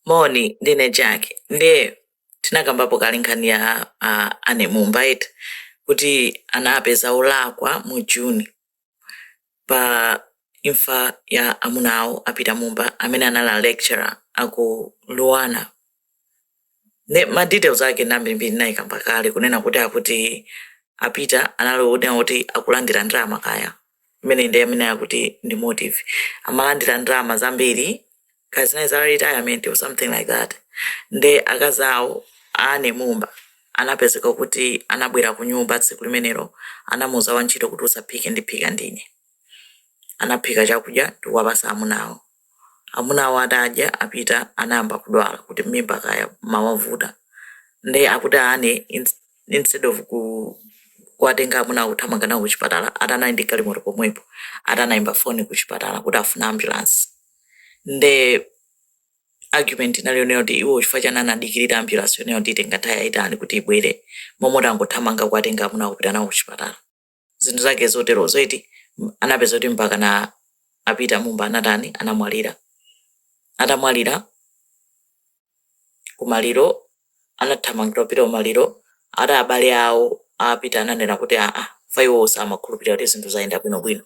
Moni ndine Jack ndiye tinakambapo kale nkhani ya ane mumba iti kuti anapeza ulakwa mu Juni pa imfa ya amuna awo apita mumba amene anali lecturer aku Luwana. Ne ma details ake ndambirimbiri nayikamba kale kunena kuti apita anali wodena kuti akulandira ndalama kaya imene ndi amene akuti ndi motive amalandira ndalama zambiri kazina za retirement or something like that. Nde akazawo ane mumba anapezeka kuti anabwera ku nyumba tsiku limenelo anamuza wantchito kuti usaphike ndiphika ndine. Anaphika chakudya ndiwapasa amunawo. Amunawo atadya apita anayamba kudwala kuti mimba kaya mawavuta. Nde akuti ane instead of kuwatenga amunawo kuthamanga nawo kuchipatala atanayindika limoti pomwepo atanayimba foni kuchipatala kuti afuna ambulance. Nde argument inalionera kuti iwo chifukwa chani anadikirira ambulance yonera kuti itenga taya itani kuti ibwere momwe angothamanga kuwatenga amunawo kupita nawo kuchipatala. Zinthu zake zotero zoiti anapeza kuti mpaka na apita mumba anatani anamwalira. Atamwalira kumaliro anathamangira kupita kumaliro ata abale awo apita ananena kuti faiwo osamakhulupirira kuti zinthu zayenda bwinobwino.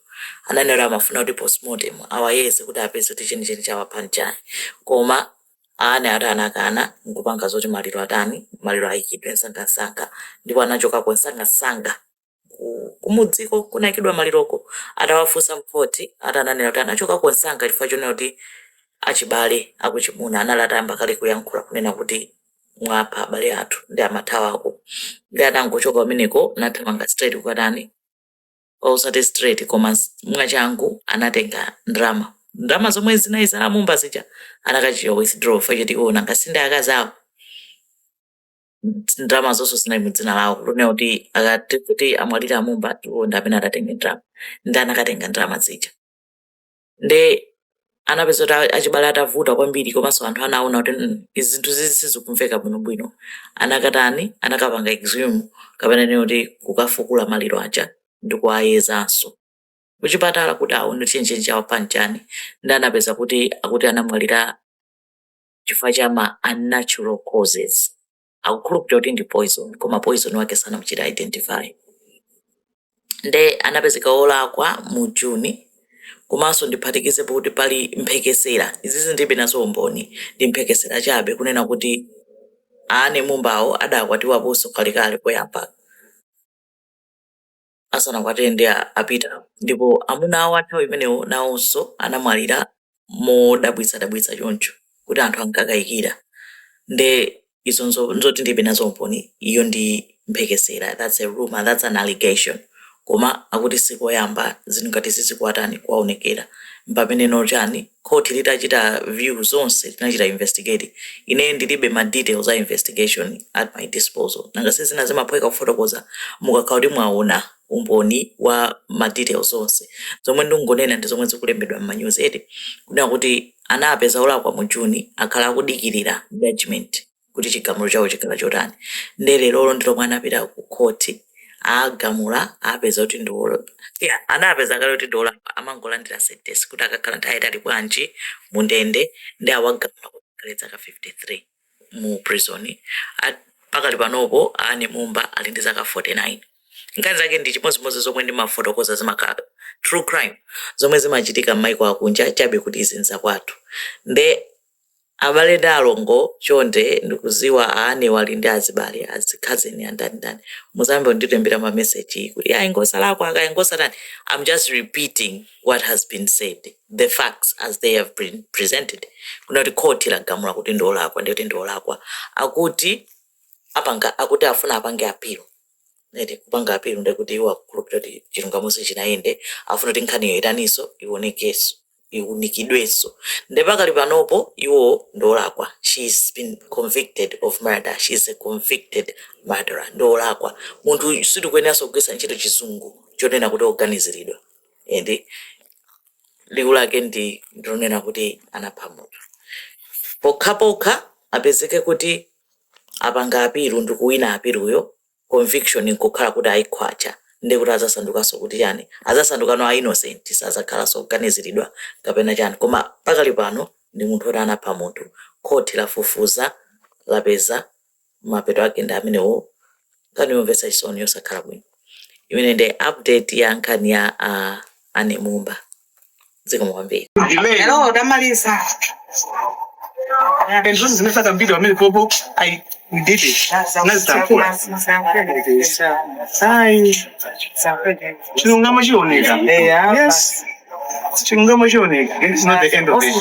Ananena amafuna kuti postmortem awayeze kuti apeze kuti chenicheni chawapha nchani. Koma ane atanakana nkupanga zoti maliro atani maliro ayikidwe msangasanga ndipo anachoka msangasanga kumudziko kunayikidwa maliroko atawafunsa mfoti atananena kuti anachoka msanga chifukwa chonena kuti achibale akuchimuna analatamba kale kuyankhula kunena kuti mwapha abale athu ndi amathawako. Ndi atangochoka kumeneko nathamanga straight kukatani osati straight koma mwachangu anatenga ndalama zomwe zinayi za mumba zija anakachita withdraw fachiti ona ngasinde akazawo ndalama zonse zinayi mudzina lawo kunena kuti akati kuti amwalira mumba iwo ndi amene atatenga ndalama ndi anakatenga ndalama zija. Nde anapeza kuti achibale atavuta kwambiri komanso anthu anaona kuti izi zinthu sizikumveka bwinobwino anakatani anakapanga exhume kapena nena kuti kukafukula maliro aja ndi kuwayezanso kuchipatala kuti aone chenicheni chawapha nchani. Ndi anapeza kuti akuti anamwalira chifukwa cha ma unnatural causes. Akukhulupirira kuti ndi poison koma poison wake sanamuchita identify. Nde anapezeka olakwa mu Juni komanso ndiphatikize kuti pali mphekesera izizi ndibe nazo umboni ndi mphekesera chabe kunena kuti ane mumbawo adakwatiwaponso kalekale poyamba asanakwatire ndi apita ndipo amuna awo athawi imenewo nawonso anamwalira modabwitsa choncho kuti anthu ankakayikira. Nde izo nzoti ndibe nazo umboni iyo ndi mphekesera, that's a rumor, that's an allegation. Koma akuti sikoyamba zinthu ngati zizikuatani kwaonekera mpamene nochani khoti litachita view zonse linachita investigate. Ine ndilibe ma details a investigation at my disposal nanga sizina zimaphweka kufotokoza mukakhala kuti mwaona umboni wa ma details zonse zomwe ndingonena ndi zomwe zikulembedwa m'manyuzi eti kunena kuti anapeza olakwa mu Juni akhala akudikirira judgment kuti chigamulo chawo chikhala chotani. Nde lero ndilo mwana apita ku khoti agamula apeza kuti ndola anapeza kale kuti ndola amangolandira sentence kuti akakhala nthawi itali bwanji mu ndende ndi awagamula kukhala zaka 53 mu prison. Pakali panopo ane mumba ali ndi zaka 49. Nkhani zake ndi chimodzimodzi zomwe ndimafotokoza zimakhala true crime zomwe zimachitika m'mayiko akunja chabe kuti izi nzakwathu. Nde abale dalongo chonde ndikuziwa ane wali ndi azibale azikazeni andani muzambe nditembera ma message kuti ingosa lako akaingosa tani. I'm just repeating what has been said, the facts as they have been presented. Kuna kuti court lagamula kuti ndolakwa ndi kuti ndolakwa akuti apanga akuti afuna apange apilo. Neti kupanga apilo ndikuti iwo akukhulupirira kuti chilungamo chinayende afuna kuti nkhaniyo itaniso ionekeso iunikidweso. Nde pakali panopo iwo ndolakwa. She's been convicted of murder. She's a convicted murderer. Ndolakwa. Munthu sitikweneranso kugwisa ntchito chizungu chonena kuti oganiziridwa. Ende liwu lake ndilonena kuti anapha munthu. Pokhapokha apezeke kuti apanga apilu ndikuwina apiluyo conviction nkukhala kuti ayikhwacha. Nde kuti azasandukanso kuti chani azasandukano a innocent sazakhalanso kuganiziridwa kapena chani koma pakali pano ndi munthu oti anapha munthu khoti lafufuza lapeza mapeto ake ndi amenewo. Nkhani yomvetsa chisoni yosakhala bwino. Imene ndi update ya nkhani ya ane mumba. Zikomo kwambiri. Hello, Damalisa. And this is the video. I mean, we did it. Yes. Chungamashioneka. It's not the end of it.